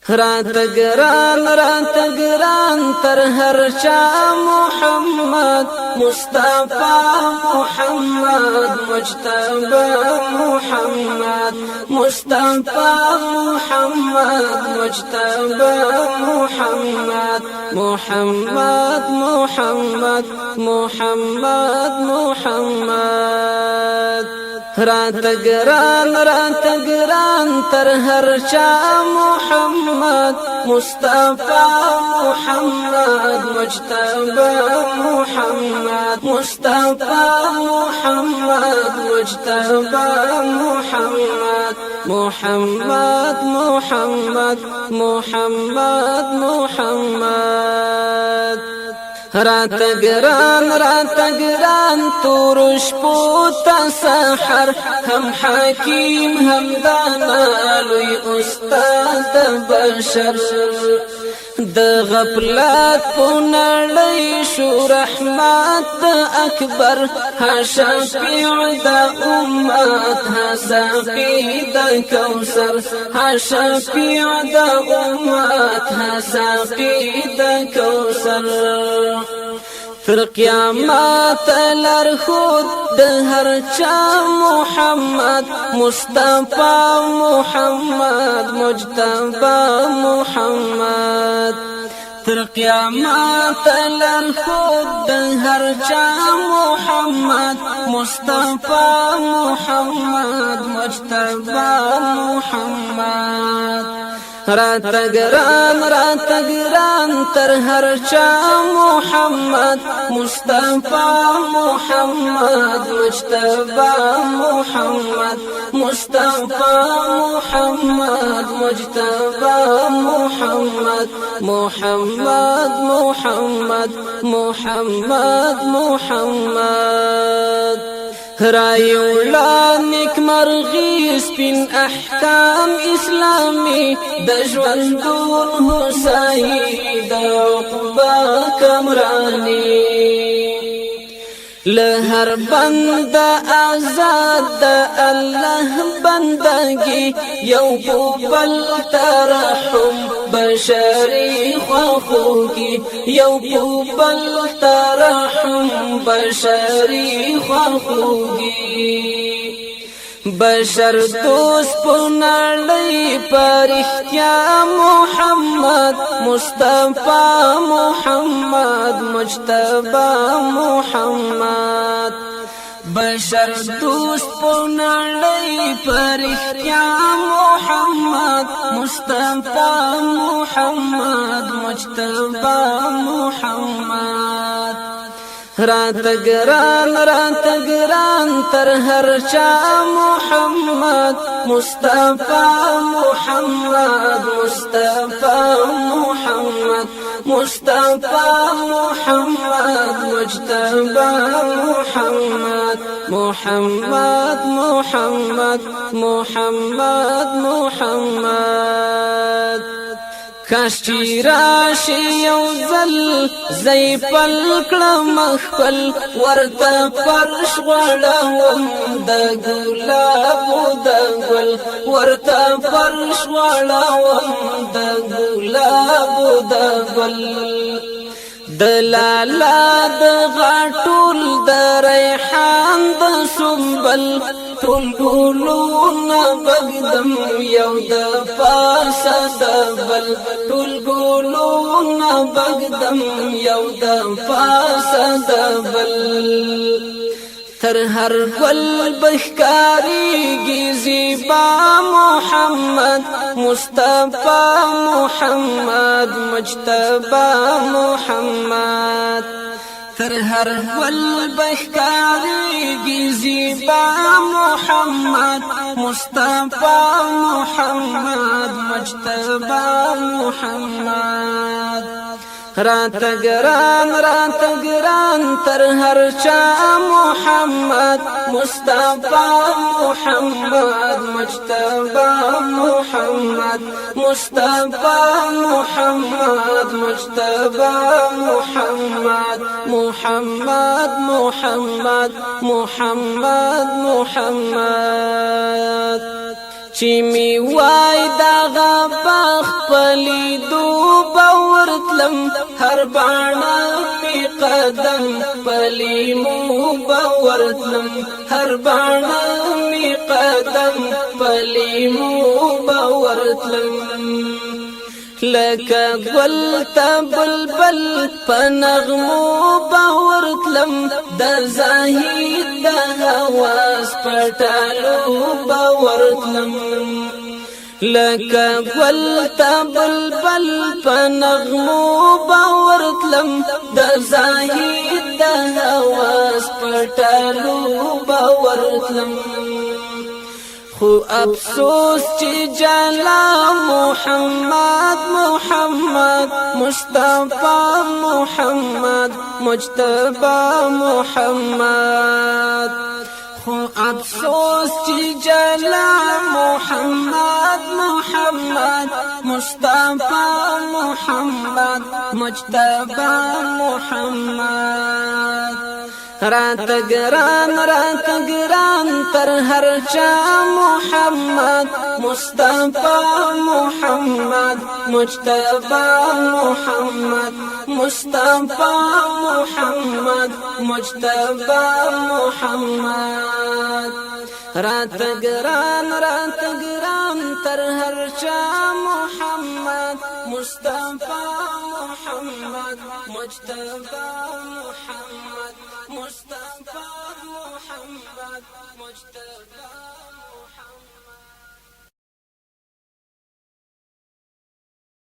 رات گران تر هر چا محمد مصطفی محمد مجتبی محمد مصطفی محمد مجتبی محمد محمد محمد محمد محمد رات گران تر هر چا محمد مصطفی محمد مجتبی محمد مصطفی محمد مجتبی محمد محمد محمد محمد محمد رات گران تورش پوتا سحر هم حکیم هم دانا لوی استاد بشر د غفلت پنړی شو رحمت اکبر شفیع د امت شفیع د کوثر شفیع د امت شفیع د کوثر تر قیامت لرخود د هر چا محمد مصطفی محمد مجتبی محمد تر قیامت لرخود د هر چا محمد مصطفی محمد مجتبی محمد رات گران تر هر چا محمد مصطفی محمد مجتبی محمد مصطفی محمد مجتبی محمد محمد محمد محمد محمد رایولا نیک مرغی سپین احکام اسلامی د ژوندون هوسائی د عقبا کمرانی لهر بند آزاد د الله بندگی یو بل ترحم بشری خواخوگی یو بل ترحم بشری خواخوگی بشر دوست پنړی پرختیا محمد مصطفی محمد مجتبی محمد بشر دوست پنړی پرختیا محمد مصطفی محمد مجتبی محمد رات گران تر هر چا محمد مصطفی محمد مصطفی محمد مصطفی محمد مجتبی محمد محمد محمد محمد محمد کاش چې راشي یو ځل زی پل کړم خپل ورته فرش غواړم د ګلابو د ګل ورته فرش غواړم د ګلابو د ګل د لالا د غاټول د ریحان د سنبل ټول ګلونه بغدم یو د پاسه د بل ټول ګلونه بغدم یو د پاسه د بل تر هر گل بشکاریږي زیبا محمد مصطفی محمد مجتبی محمد تر هر گل بشکاریږي زیبا محمد مصطفی محمد مجتبی محمد رات گران تر هر چا محمد مصطفی محمد مجتبی محمد مصطفی محمد مجتبی محمد محمد محمد محمد محمد چې می وای دغه بخپلی دو باورتلم هر باڼه می قدم پلی مو باورتلم هر باڼه می قدم پلی مو باورتلم لکه ګل ته بلبل په نغمو باورتلم د زاهد د هواس پټالو باورتلم لکه ګل ته بلبل په نغمو باورتلم د زاهد د هواس پټالو باورتلم خو افسوس چې جلا محمد مصطفی محمد مجتبی محمد خو افسوس چې جلا محمد مصطفی محمد مجتبی محمد رات گران تر هر چا محمد مصطفی محمد مجتبی محمد مصطفی محمد مجتبی محمد رات گران تر هر چا محمد مصطفی محمد مجتبی محمد مصطفی محمد مجتبی محمد